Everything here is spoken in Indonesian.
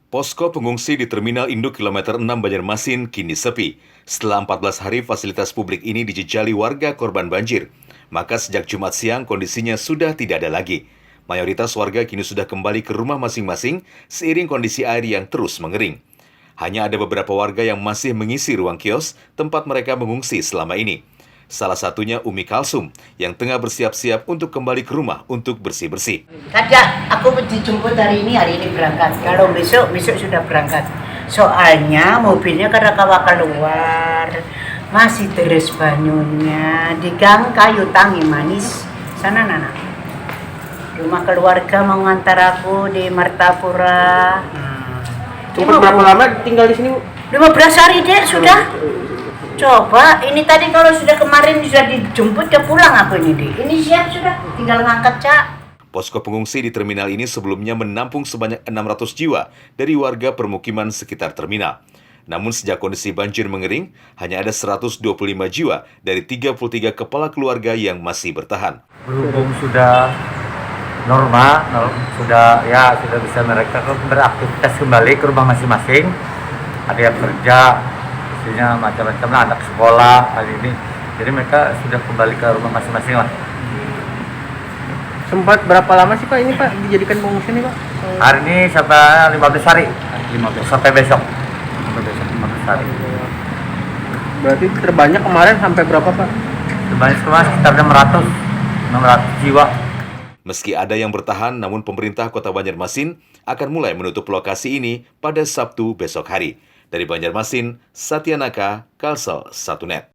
Posko pengungsi di Terminal Induk Kilometer 6 Banjarmasin kini sepi. Setelah 14 hari fasilitas publik ini dijejali warga korban banjir, maka sejak Jumat siang kondisinya sudah tidak ada lagi. Mayoritas warga kini sudah kembali ke rumah masing-masing seiring kondisi air yang terus mengering. Hanya ada beberapa warga yang masih mengisi ruang kios tempat mereka mengungsi selama ini. Salah satunya Umi Kalsum yang tengah bersiap-siap untuk kembali ke rumah untuk bersih-bersih. Kada, aku dijemput hari ini berangkat. Kalau besok sudah berangkat. Soalnya mobilnya kada kawa keluar. Masih terus banyunya di gang kayu tangi manis. Sana Nana. Rumah keluarga mau ngantar aku di Martapura. Sempat berapa lama tinggal di sini, Bu? 15 hari deh sudah. Coba, ini tadi kalau sudah kemarin sudah dijemput ya pulang aku ini deh. Ini siap sudah, tinggal ngangkat Cak. Posko pengungsi di terminal ini sebelumnya menampung sebanyak 600 jiwa dari warga permukiman sekitar terminal. Namun sejak kondisi banjir mengering, hanya ada 125 jiwa dari 33 kepala keluarga yang masih bertahan. Berhubung sudah normal, sudah bisa mereka beraktivitas kembali ke rumah masing-masing. Ada yang kerja, isinya macam-macam lah, anak sekolah hari ini. Jadi mereka sudah kembali ke rumah masing-masing lah. Sempat berapa lama sih Pak ini Pak dijadikan pengungsi nih Pak? Hari ini sampai 15 hari, 15 sampai besok. Sampai besok 15 hari. Berarti terbanyak kemarin sampai berapa Pak? Terbanyak sekitar 600 jiwa. Meski ada yang bertahan, namun pemerintah Kota Banjarmasin akan mulai menutup lokasi ini pada Sabtu besok hari. Dari Banjarmasin, Satya Naka, Kalsel 1net.